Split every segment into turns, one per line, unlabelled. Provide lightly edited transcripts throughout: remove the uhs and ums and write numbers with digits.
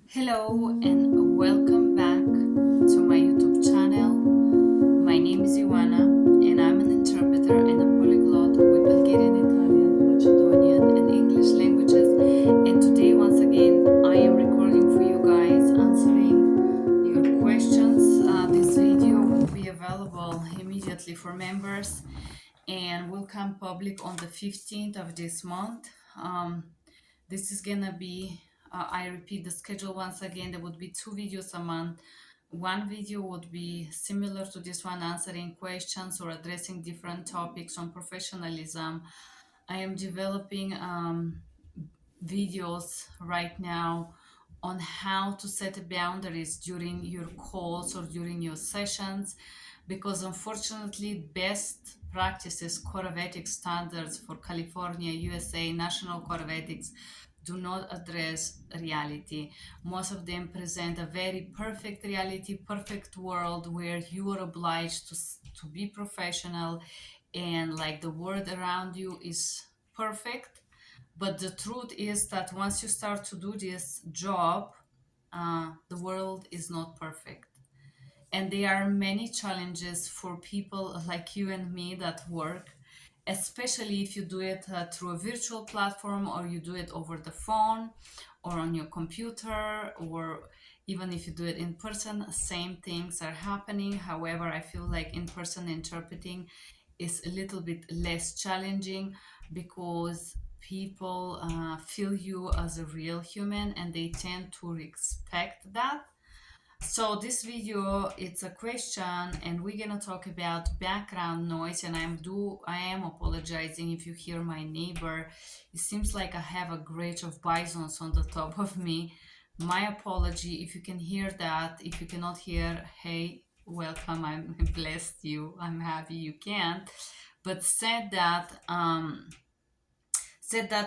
Hello and welcome back to my YouTube channel. My name is Ioana and I'm an interpreter and a polyglot with Bulgarian, Italian, Macedonian, and English languages. And today, once again, I am recording for you guys, answering your questions. This video will be available immediately for members and will come public on the 15th of this month. This is gonna be, I repeat the schedule once again, there would be 2 videos a month. One video would be similar to this one, answering questions or addressing different topics on professionalism. I am developing videos right now on how to set boundaries during your calls or during your sessions, because unfortunately best practices code of ethics standards for California, USA, National Code of Ethics do not address reality. Most of them present a very perfect reality, perfect world where you are obliged to be professional and like the world around you is perfect. But the truth is that once you start to do this job, the world is not perfect. And there are many challenges for people like you and me that work, especially if you do it through a virtual platform or you do it over the phone or on your computer, or even if you do it in person, same things are happening. However, I feel like in person interpreting is a little bit less challenging because people feel you as a real human and they tend to respect that. So this video, it's a question and we're gonna talk about background noise, and I am apologizing if you hear my neighbor. It seems like I have a grate of bisons on the top of me. My apology if you can hear that. If you cannot hear, hey, welcome. I'm blessed you. I'm happy you can't. But said that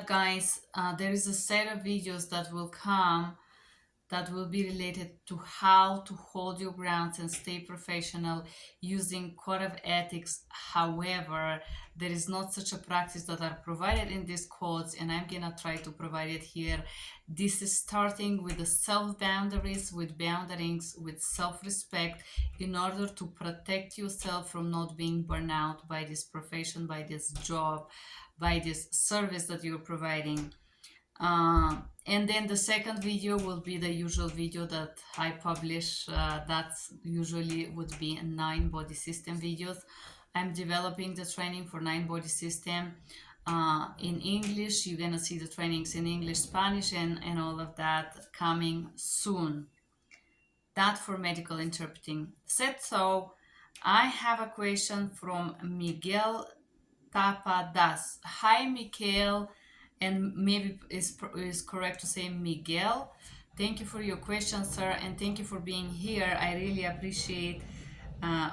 guys, there is a set of videos that will come that will be related to how to hold your grounds and stay professional using code of ethics. However, there is not such a practice that are provided in these codes, and I'm gonna try to provide it here. This is starting with the self boundaries, with boundaries, with self-respect, in order to protect yourself from not being burned out by this profession, by this job, by this service that you're providing. And then the second video will be the usual video that I publish. That's usually would be 9 body system videos. I'm developing the training for 9 body system in English. You're gonna see the trainings in English, Spanish, and all of that coming soon. That for medical interpreting. Said so. I have a question from Miguel Tapadas. Hi, Miguel, and maybe is correct to say Miguel. Thank you for your question, sir, and thank you for being here. I really appreciate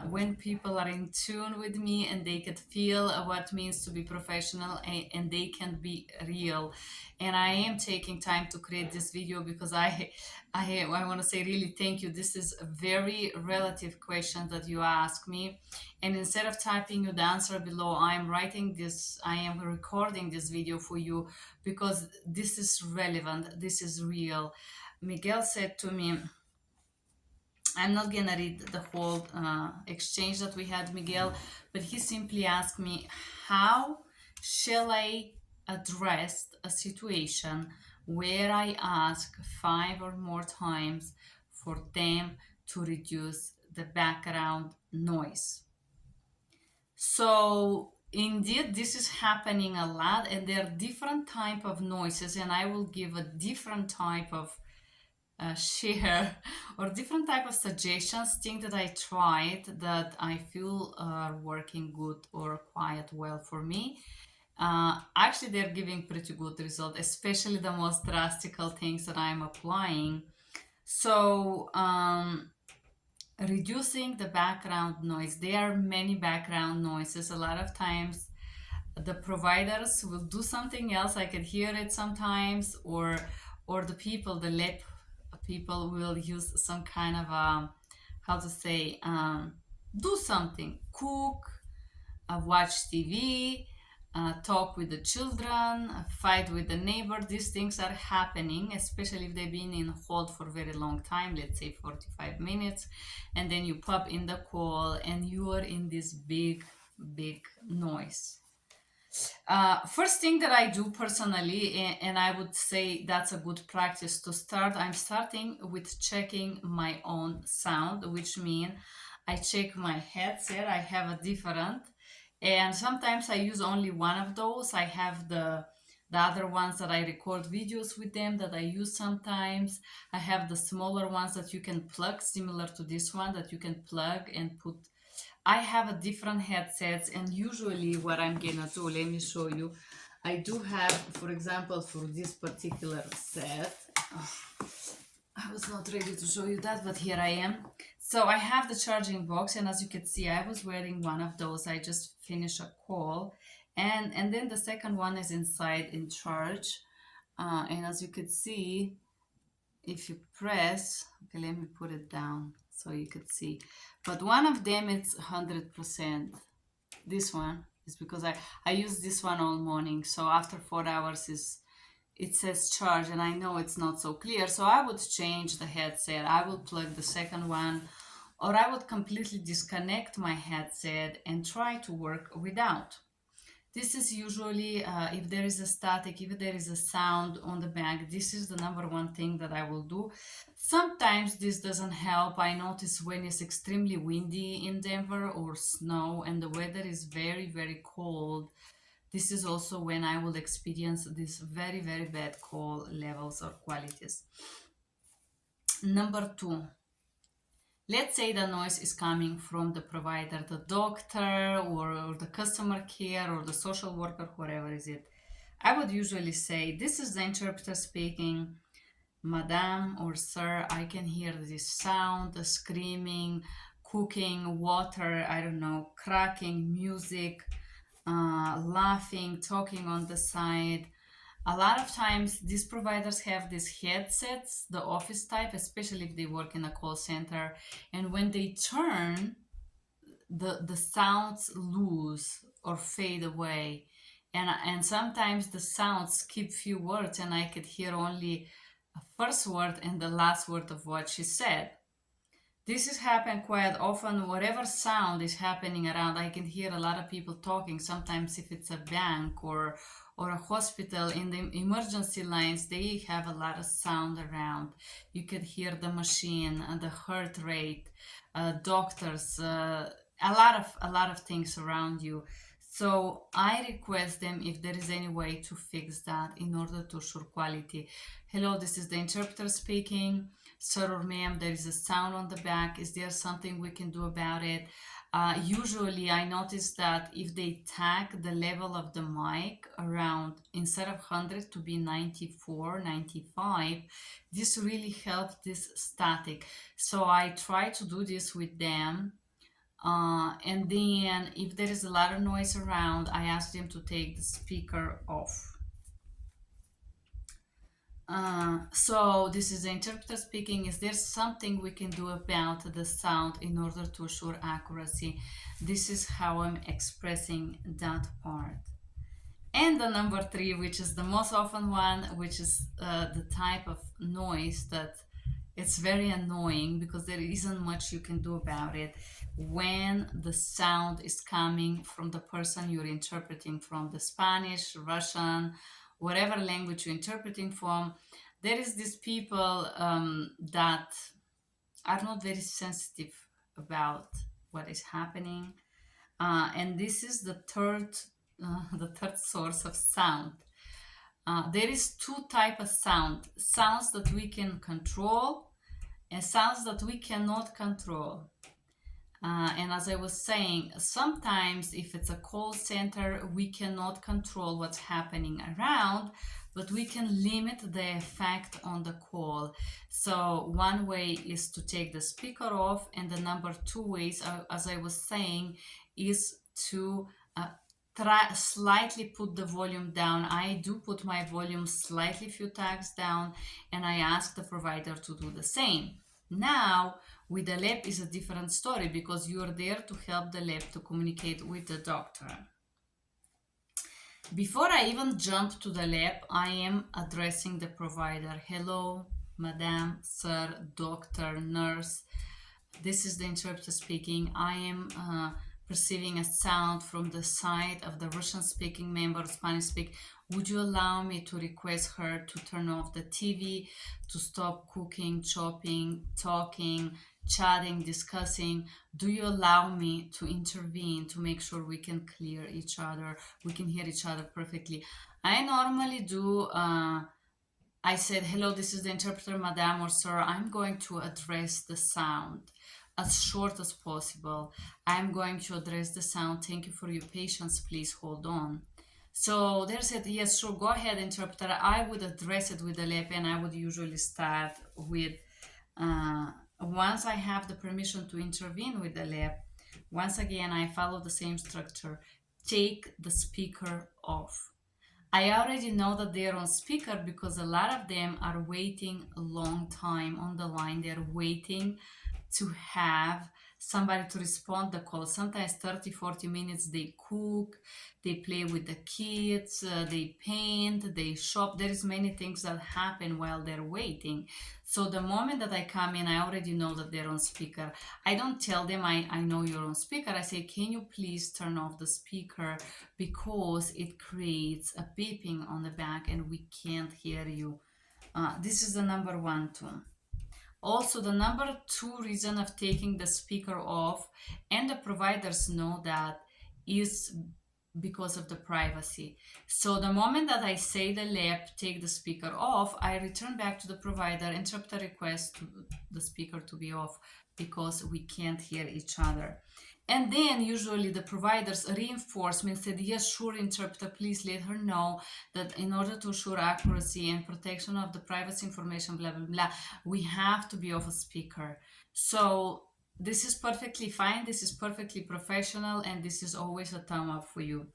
when people are in tune with me and they can feel what it means to be professional, and they can be real. And I am taking time to create this video because I want to say really thank you. This is a very relative question that you ask me, and instead of typing you the answer below, I am recording this video for you because this is relevant, this is real. Miguel said to me, I'm not gonna read the whole exchange that we had, Miguel, but he simply asked me, how shall I address a situation where I ask 5 or more times for them to reduce the background noise? So indeed, this is happening a lot, and there are different type of noises, and I will give a different type of share or different type of suggestions, things that I tried that I feel are working good or quite well for me. Actually, they're giving pretty good result, especially the most drastical things that I'm applying. So reducing the background noise. There are many background noises. A lot of times the providers will do something else. I can hear it sometimes, or the people, the lab people will use some kind of how to say, do something, cook, watch TV, talk with the children, fight with the neighbor. These things are happening, especially if they've been in hold for a very long time, let's say 45 minutes, and then you pop in the call and you are in this big, big noise. First thing that I do personally, and I would say that's a good practice to start, I'm starting with checking my own sound, which means I check my headset. I have a different, and sometimes I use only one of those. I have the other ones that I record videos with them that I use sometimes. I have the smaller ones that you can plug, similar to this one, that you can plug and put. I have a different headsets, and usually what I'm gonna do, let me show you. I do have, for example, for this particular set, I was not ready to show you that, but here I am. So I have the charging box, and as you can see, I was wearing one of those. I just finished a call, and then the second one is inside in charge. And as you can see, if you press, okay, let me put it down so you could see. But one of them is 100%. This one is because I use this one all morning. So after 4 hours it says charge, and I know it's not so clear. So I would change the headset. I would plug the second one, or I would completely disconnect my headset and try to work without. This is usually, if there is a static, if there is a sound on the back, this is the number one thing that I will do. Sometimes this doesn't help. I notice when it's extremely windy in Denver or snow and the weather is very, very cold. This is also when I will experience these very, very bad call levels or qualities. Number two, let's say the noise is coming from the provider, the doctor or the customer care or the social worker, whoever is it. I would usually say, this is the interpreter speaking. Madam or sir, I can hear this sound, the screaming, cooking, water, I don't know, cracking, music, laughing, talking on the side. A lot of times these providers have these headsets, the office type, especially if they work in a call center, and when they turn, the sounds lose or fade away, and sometimes the sounds skip few words and I could hear only a first word and the last word of what she said. This has happened quite often. Whatever sound is happening around, I can hear a lot of people talking. Sometimes if it's a bank or a hospital, in the emergency lines, they have a lot of sound around. You can hear the machine, the heart rate, doctors, a lot of things around you. So I request them if there is any way to fix that in order to assure quality. Hello, this is the interpreter speaking. Sir or ma'am, there is a sound on the back. Is there something we can do about it? Usually I notice that if they tag the level of the mic around, instead of 100 to be 94, 95, this really helps this static. So I try to do this with them. And then if there is a lot of noise around, I ask them to take the speaker off. So this is the interpreter speaking. Is there something we can do about the sound in order to assure accuracy? This is how I'm expressing that part. And the number three, which is the most often one, which is the type of noise that it's very annoying because there isn't much you can do about it. When the sound is coming from the person you're interpreting from, the Spanish, Russian, whatever language you're interpreting from, there is these people that are not very sensitive about what is happening, and this is the third source of sound. There is two type of sounds that we can control and sounds that we cannot control. And as I was saying, sometimes if it's a call center, we cannot control what's happening around, but we can limit the effect on the call. So one way is to take the speaker off, and the number two ways, as I was saying, is to try slightly put the volume down. I do put my volume slightly few tags down, and I ask the provider to do the same. Now, with the lab is a different story because you are there to help the lab to communicate with the doctor. Before I even jump to the lab, I am addressing the provider. Hello, madam, sir, doctor, nurse. This is the interpreter speaking. I am perceiving a sound from the side of the Russian speaking member, Spanish speak. Would you allow me to request her to turn off the TV, to stop cooking, chopping, talking, chatting, discussing? Do you allow me to intervene to make sure we can clear each other, we can hear each other perfectly? I normally do. I said, hello, this is the interpreter, madam or sir. I'm going to address the sound as short as possible. I'm going to address the sound. Thank you for your patience. Please hold on. So they said, yes, sure, go ahead, interpreter. I would address it with the lip, and I would usually start with, once I have the permission to intervene with the lip, once again, I follow the same structure. Take the speaker off. I already know that they're on speaker because a lot of them are waiting a long time on the line. They're waiting to have somebody to respond the call. Sometimes 30-40 minutes. They cook, they play with the kids, they paint, they shop. There is many things that happen while they're waiting. So the moment that I come in, I already know that they're on speaker. I don't tell them I know you're on speaker. I say, can you please turn off the speaker because it creates a beeping on the back and we can't hear you. This is the number one too. Also, the number two reason of taking the speaker off, and the providers know that, is because of the privacy. So the moment that I say the lab take the speaker off, I return back to the provider, interpreter request the speaker to be off because we can't hear each other. And then usually the providers reinforcement said, yes, sure, interpreter, please let her know that in order to assure accuracy and protection of the privacy information, blah, blah, blah, we have to be off a speaker. So this is perfectly fine. This is perfectly professional. And this is always a thumb up for you.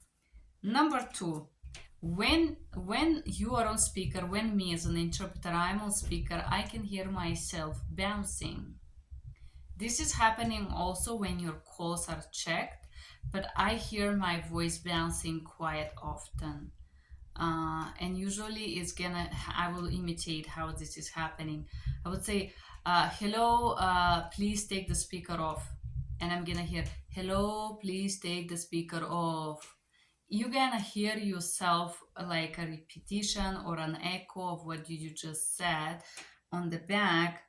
Number two, when you are on speaker, when me as an interpreter, I'm on speaker, I can hear myself bouncing. This is happening also when your calls are checked, but I hear my voice bouncing quite often. And usually I will imitate how this is happening. I would say, hello, please take the speaker off. And I'm gonna hear, hello, please take the speaker off. You're gonna hear yourself like a repetition or an echo of what you just said on the back.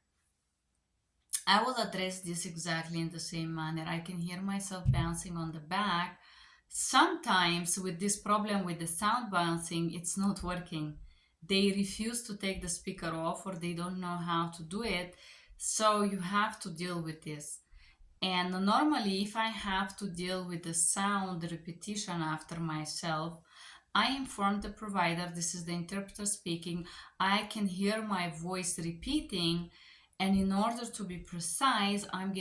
I will address this exactly in the same manner. I can hear myself bouncing on the back. Sometimes with this problem with the sound bouncing, it's not working. They refuse to take the speaker off or they don't know how to do it. So you have to deal with this. And normally, if I have to deal with the sound repetition after myself, I inform the provider, this is the interpreter speaking, I can hear my voice repeating, and in order to be precise, I am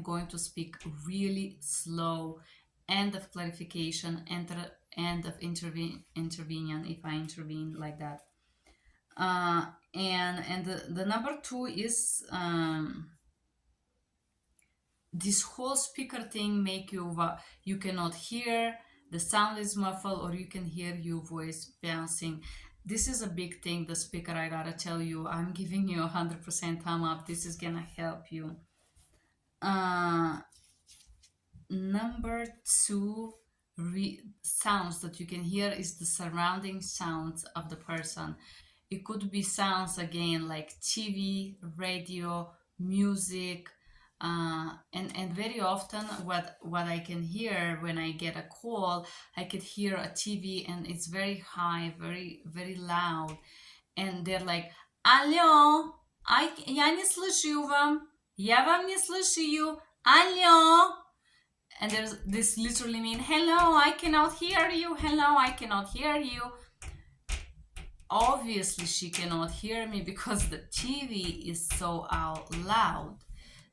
going to speak really slow. End of clarification, end of intervening if I intervene like that. And the number two is this whole speaker thing make you cannot hear, the sound is muffled, or you can hear your voice bouncing. This is a big thing, the speaker. I gotta tell you, I'm giving you 100% thumb up. This is gonna help you. Number two sounds that you can hear is the surrounding sounds of the person. It could be sounds again like TV, radio, music, and very often what I can hear when I get a call, I could hear a TV and it's very high, very very loud, and they're like, алло, я не слышу вам, я вам не слышу, алло. And there's this literally mean, hello, I cannot hear you, hello, I cannot hear you. Obviously she cannot hear me because the TV is so out loud.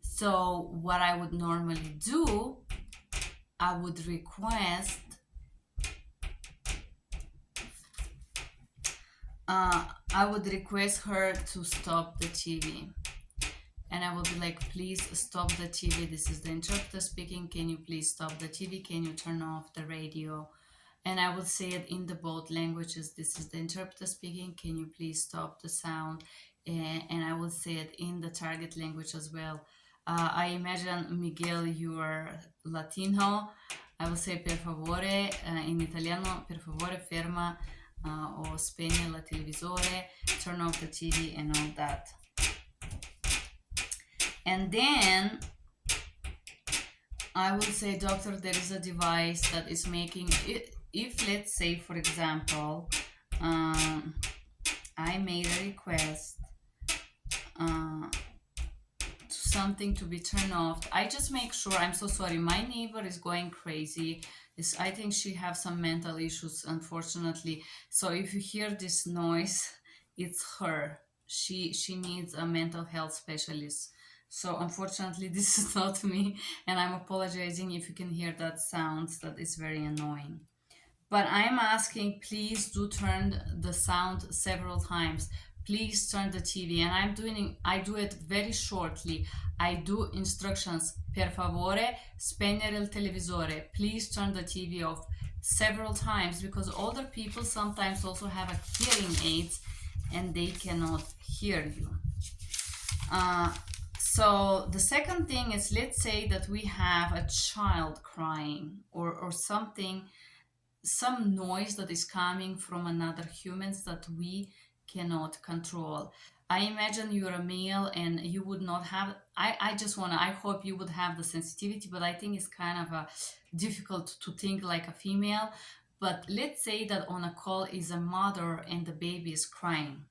So what I would normally do, I would request her to stop the TV. And I will be like, please stop the TV. This is the interpreter speaking. Can you please stop the TV? Can you turn off the radio? and I will say it in the both languages. This is the interpreter speaking. Can you please stop the sound? And I will say it in the target language as well. I imagine, Miguel, you are Latino. I will say per favore, in italiano, per favore ferma o spegne la televisore, turn off the TV and all that. And then I will say, doctor, there is a device that is making it. If, let's say, for example, I made a request to something to be turned off, I just make sure. I'm so sorry, my neighbor is going crazy. I think she have some mental issues, unfortunately. So if you hear this noise, it's her. She needs a mental health specialist. So unfortunately, this is not me, and I'm apologizing if you can hear that sound. That is very annoying. But I'm asking, please do turn the sound several times. Please turn the TV, and I do it very shortly. I do instructions. Per favore, spegnere il televisore. Please turn the TV off several times, because older people sometimes also have a hearing aids and they cannot hear you. So the second thing is, let's say that we have a child crying or something, some noise that is coming from another humans that we cannot control. I imagine you're a male and you would not have, I hope you would have the sensitivity, but I think it's kind of difficult to think like a female. But let's say that on a call is a mother and the baby is crying.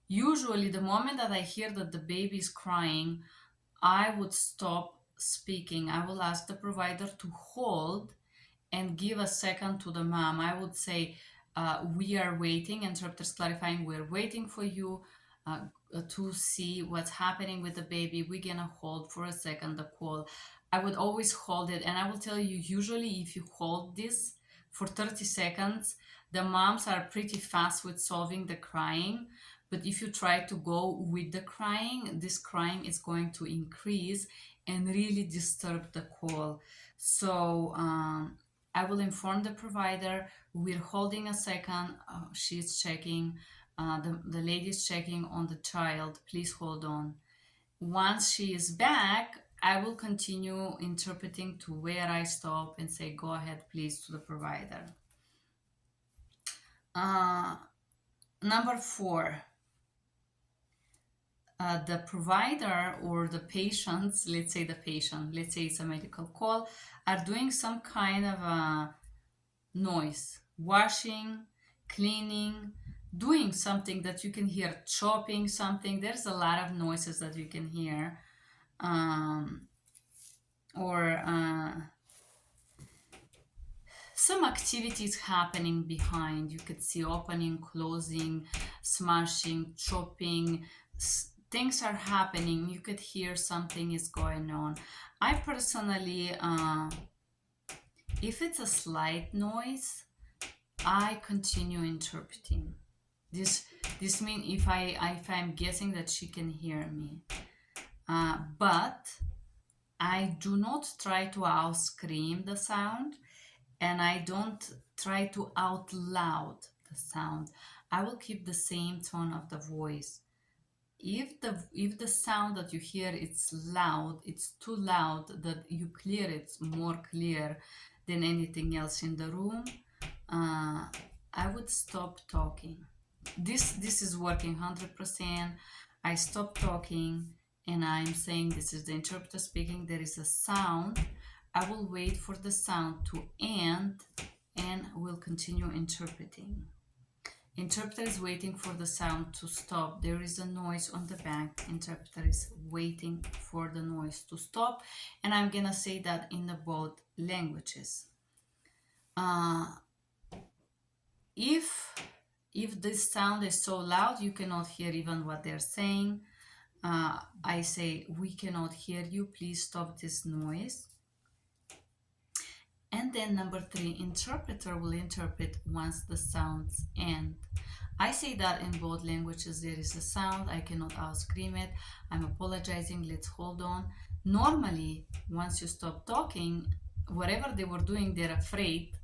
Usually the moment that I hear that the baby is crying, I would stop speaking. I will ask the provider to hold and give a second to the mom. I would say, we are waiting, interpreters clarifying, we're waiting for you to see what's happening with the baby. We're gonna hold for a second the call. I would always hold it, and I will tell you, usually if you hold this for 30 seconds, the moms are pretty fast with solving the crying. But if you try to go with the crying, this crying is going to increase and really disturb the call. So I will inform the provider, we're holding a second, she's checking, the lady is checking on the child, please hold on. Once she is back, I will continue interpreting to where I stop and say, go ahead, please, to the provider. Number 4. The provider or the patients, let's say it's a medical call, are doing some kind of a noise, washing, cleaning, doing something that you can hear, chopping something. There's a lot of noises that you can hear. Or some activities happening behind. You could see opening, closing, smashing, chopping. Things are happening. You could hear something is going on. I personally, if it's a slight noise, I continue interpreting. This means if I'm guessing that she can hear me, but I do not try to out scream the sound, and I don't try to out loud the sound. I will keep the same tone of the voice. If the sound that you hear it's loud, it's too loud that you clear it more clear than anything else in the room, I would stop talking. This is working 100%. I stop talking and I'm saying, this is the interpreter speaking, there is a sound. I will wait for the sound to end and will continue interpreting. Interpreter is waiting for the sound to stop. There is a noise on the back. Interpreter is waiting for the noise to stop. And I'm gonna say that in the both languages. If this sound is so loud you cannot hear even what they're saying, I say, we cannot hear you, please stop this noise. And then number 3, interpreter will interpret once the sounds end. I say that in both languages. There is a sound, I cannot out scream it, I'm apologizing, let's hold on. Normally, once you stop talking, whatever they were doing, they're afraid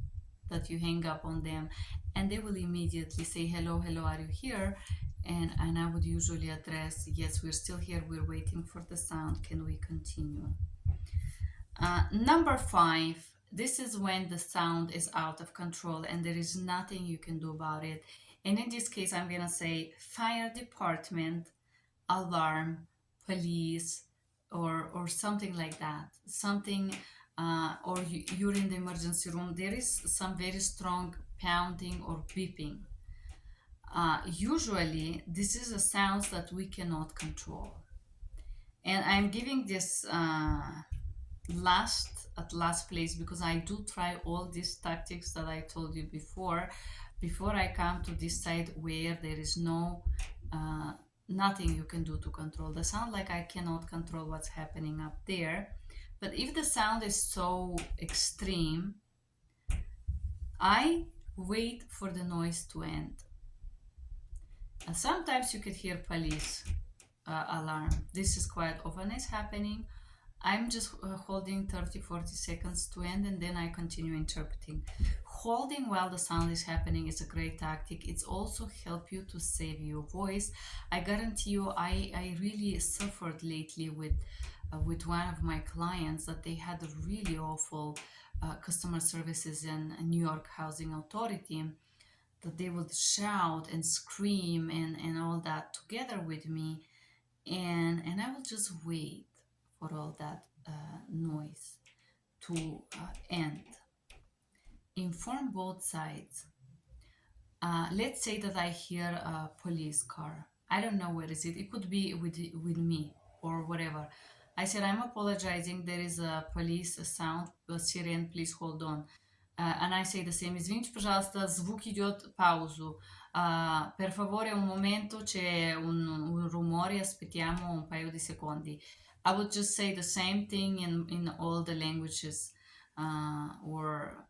that you hang up on them, and they will immediately say, hello, hello, are you here? And I would usually address, yes, we're still here, we're waiting for the sound, can we continue? Number 5, this is when the sound is out of control and there is nothing you can do about it. And in this case, I'm gonna say fire department, alarm, police, or something like that. Something, or you're in the emergency room. There is some very strong pounding or beeping. Usually, this is a sounds that we cannot control. And I'm giving this last place because I do try all these tactics that I told you before I come to this side where there is uh, nothing you can do to control the sound. Like I cannot control what's happening up there, but if the sound is so extreme, I wait for the noise to end. Sometimes you could hear police alarm. This is quite often is happening. I'm just holding 30-40 seconds to end, and then I continue interpreting. Holding while the sound is happening is a great tactic. It's also help you to save your voice. I guarantee you, I really suffered lately with one of my clients that they had a really awful customer services in New York Housing Authority, that they would shout and scream and all that together with me, and I will just wait for all that noise to end. Inform both sides. Let's say that I hear a police car. I don't know where is it. It could be with me or whatever. I said, I'm apologizing. There is a police sound, a siren. Please hold on. And I say the same. Извините, пожалуйста, звук идет паузу. Per favore, un momento, c'è un rumore, aspettiamo un paio di secondi. I would just say the same thing in all the languages, or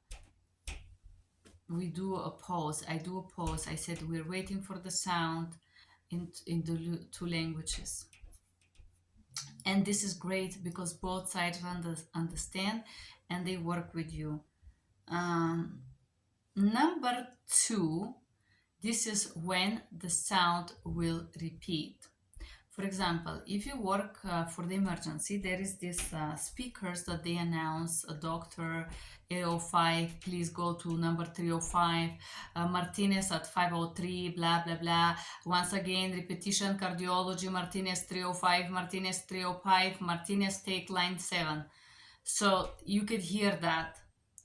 we do a pause. I do a pause. I said we're waiting for the sound in the two languages. And this is great because both sides understand and they work with you. Number 2, this is when the sound will repeat. For example, if you work for the emergency, there is this speakers that they announce, a doctor 805, please go to number 305, Martinez at 503, blah, blah, blah. Once again, repetition, cardiology, Martinez 305, Martinez 305, Martinez take line 7. So you could hear that.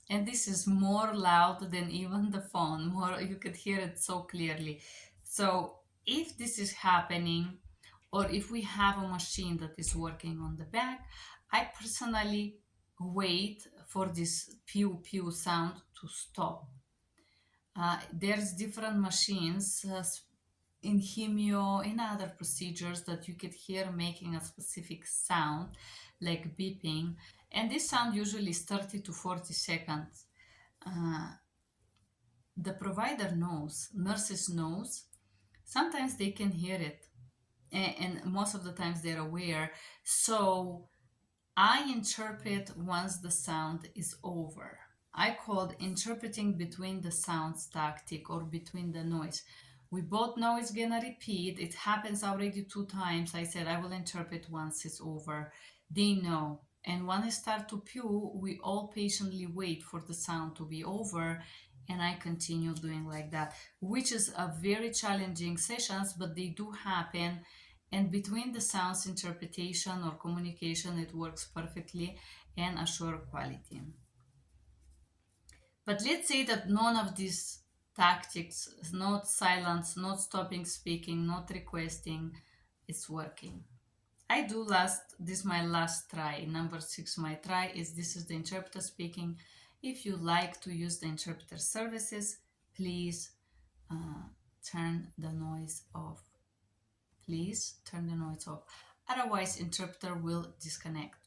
And this is more loud than even the phone. More, you could hear it so clearly. So if this is happening, or if we have a machine that is working on the back, I personally wait for this pew pew sound to stop. There's different machines in hemio, in other procedures that you could hear making a specific sound like beeping, and this sound usually is 30 to 40 seconds. The provider knows, nurses knows, sometimes they can hear it, and most of the times they're aware. So I interpret once the sound is over. I call interpreting between the sounds tactic, or between the noise. We both know it's gonna repeat. It happens already 2 times. I said I will interpret once it's over. They know. And when I start to pew, we all patiently wait for the sound to be over, and I continue doing like that, which is a very challenging sessions, but they do happen. And between the sounds interpretation or communication, it works perfectly and assure quality. But let's say that none of these tactics, not silence, not stopping speaking, not requesting, it's working. I do this my last try. Number 6, my try is this is the interpreter speaking. If you like to use the interpreter services, please turn the noise off. Please turn the noise off. Otherwise, interpreter will disconnect.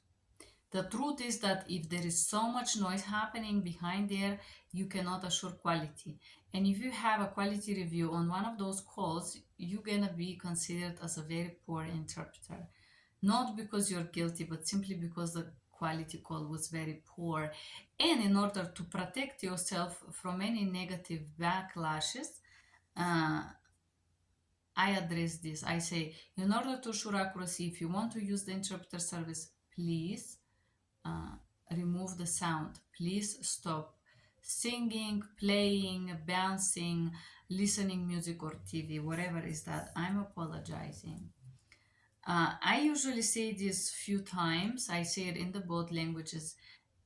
The truth is that if there is so much noise happening behind there, you cannot assure quality. And if you have a quality review on one of those calls, you're gonna be considered as a very poor interpreter. Not because you're guilty, but simply because the quality call was very poor. And in order to protect yourself from any negative backlashes, I address this. I say, in order to assure accuracy, if you want to use the interpreter service, please uh, remove the sound. Please stop singing, playing, bouncing, listening music or TV, whatever is that. I'm apologizing. I usually say this few times. I say it in the both languages.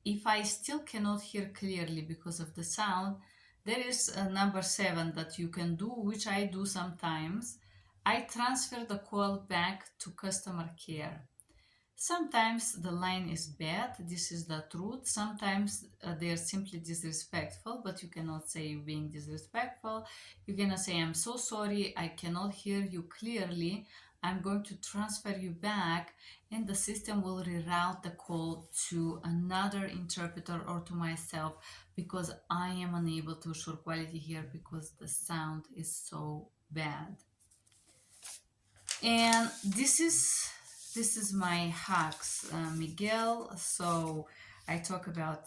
If I still cannot hear clearly because of the sound, there is a number 7 that you can do, which I do sometimes. I transfer the call back to customer care. Sometimes the line is bad, this is the truth. Sometimes they are simply disrespectful, but you cannot say you're being disrespectful. You're gonna say, I'm so sorry, I cannot hear you clearly. I'm going to transfer you back, and the system will reroute the call to another interpreter or to myself because I am unable to assure quality here because the sound is so bad. And this is my hacks, Miguel. So I talk about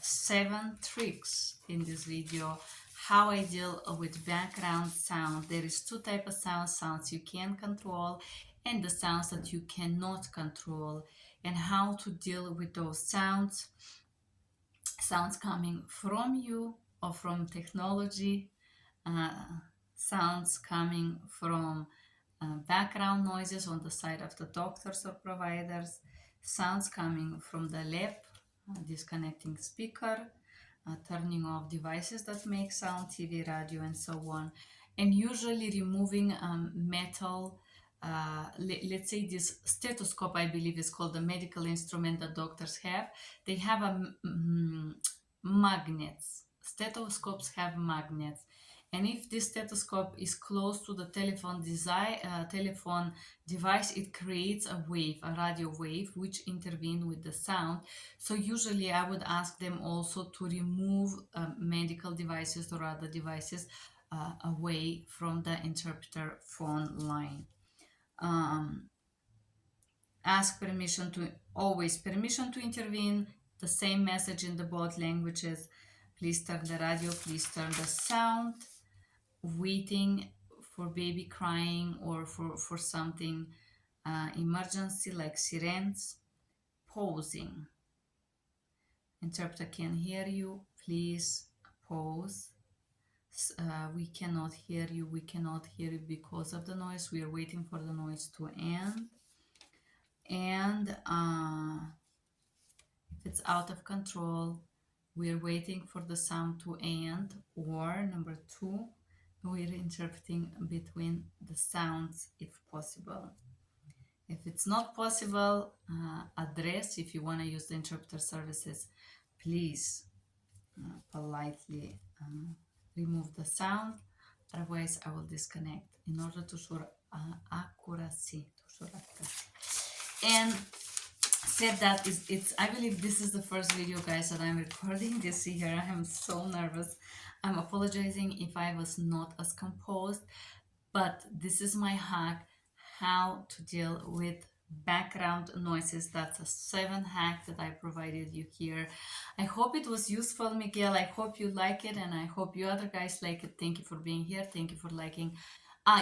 7 tricks in this video, how I deal with background sound. There is 2 type of sounds you can control and the sounds that you cannot control, and how to deal with those sounds coming from you or from technology, uh, sounds coming from background noises on the side of the doctors or providers, sounds coming from the lab, disconnecting speaker, turning off devices that make sound, TV, radio, and so on, and usually removing metal. Let's say this stethoscope, I believe, is called the medical instrument that doctors have. They have magnets. Stethoscopes have magnets, and if this stethoscope is close to the telephone device, it creates a wave, a radio wave, which intervene with the sound. So usually I would ask them also to remove medical devices or other devices away from the interpreter phone line. Ask permission to intervene. The same message in the both languages. Please turn the radio, please turn the sound. Waiting for baby crying or for something emergency like sirens. Pausing. Interpreter can hear you, please pause. We cannot hear you, because of the noise. We are waiting for the noise to end. And if it's out of control, we're waiting for the sound to end. Or number 2, we're interpreting between the sounds if possible. If it's not possible, address. If you want to use the interpreter services, please politely remove the sound. Otherwise, I will disconnect in order to assure accuracy. And said that it's I believe this is the first video, guys, that I'm recording this year. I'm so nervous. I'm apologizing if I was not as composed, but this is my hack, how to deal with background noises. That's a 7 hack that I provided you here. I hope it was useful, Miguel. I hope you like it, and I hope you other guys like it. Thank you for being here. Thank you for liking.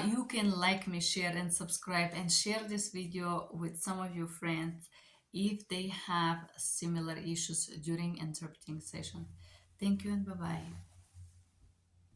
You can like me, share, and subscribe, and share this video with some of your friends if they have similar issues during interpreting session. Thank you and bye-bye.